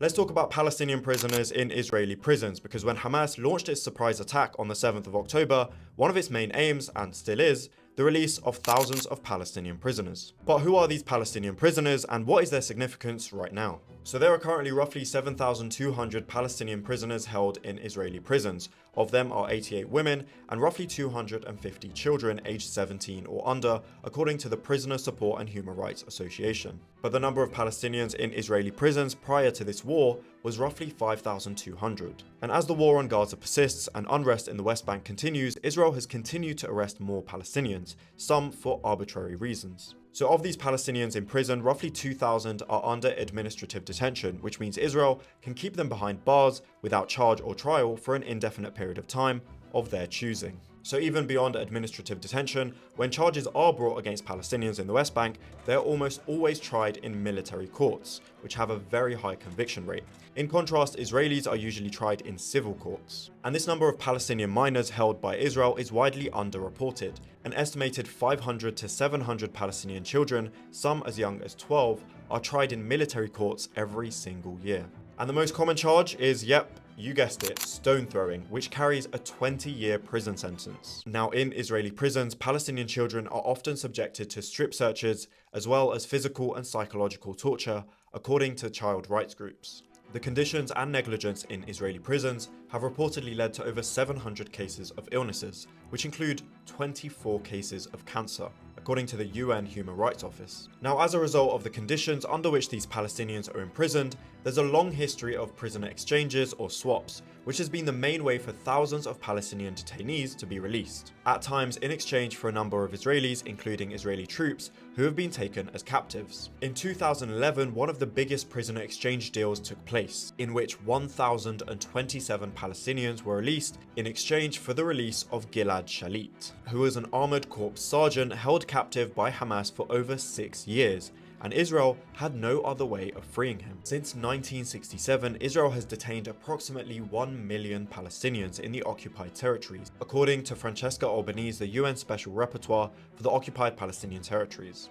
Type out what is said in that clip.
Let's talk about Palestinian prisoners in Israeli prisons, because when Hamas launched its surprise attack on the 7th of October, one of its main aims, and still is, the release of thousands of Palestinian prisoners. But who are these Palestinian prisoners and what is their significance right now? So there are currently roughly 7,200 Palestinian prisoners held in Israeli prisons. Of them are 88 women and roughly 250 children aged 17 or under, according to the Prisoner Support and Human Rights Association. But the number of Palestinians in Israeli prisons prior to this war was roughly 5,200. And as the war on Gaza persists and unrest in the West Bank continues, Israel has continued to arrest more Palestinians, some for arbitrary reasons. So of these Palestinians in prison, roughly 2,000 are under administrative detention, which means Israel can keep them behind bars without charge or trial for an indefinite period of time of their choosing. So even beyond administrative detention, when charges are brought against Palestinians in the West Bank, they're almost always tried in military courts, which have a very high conviction rate. In contrast, Israelis are usually tried in civil courts. And this number of Palestinian minors held by Israel is widely underreported. An estimated 500 to 700 Palestinian children, some as young as 12, are tried in military courts every single year. And the most common charge is, yep, you guessed it, stone throwing, which carries a 20-year prison sentence. Now, in Israeli prisons, Palestinian children are often subjected to strip searches, as well as physical and psychological torture, according to child rights groups. The conditions and negligence in Israeli prisons have reportedly led to over 700 cases of illnesses, which include 24 cases of cancer, according to the UN Human Rights Office. Now, as a result of the conditions under which these Palestinians are imprisoned, there's a long history of prisoner exchanges or swaps, which has been the main way for thousands of Palestinian detainees to be released, at times in exchange for a number of Israelis, including Israeli troops, who have been taken as captives. In 2011, one of the biggest prisoner exchange deals took place, in which 1,027 Palestinians were released in exchange for the release of Gilad Shalit, who was an armored corps sergeant held captive by Hamas for over 6 years, and Israel had no other way of freeing him. Since 1967, Israel has detained approximately 1 million Palestinians in the occupied territories, according to Francesca Albanese, the UN Special Rapporteur for the occupied Palestinian territories.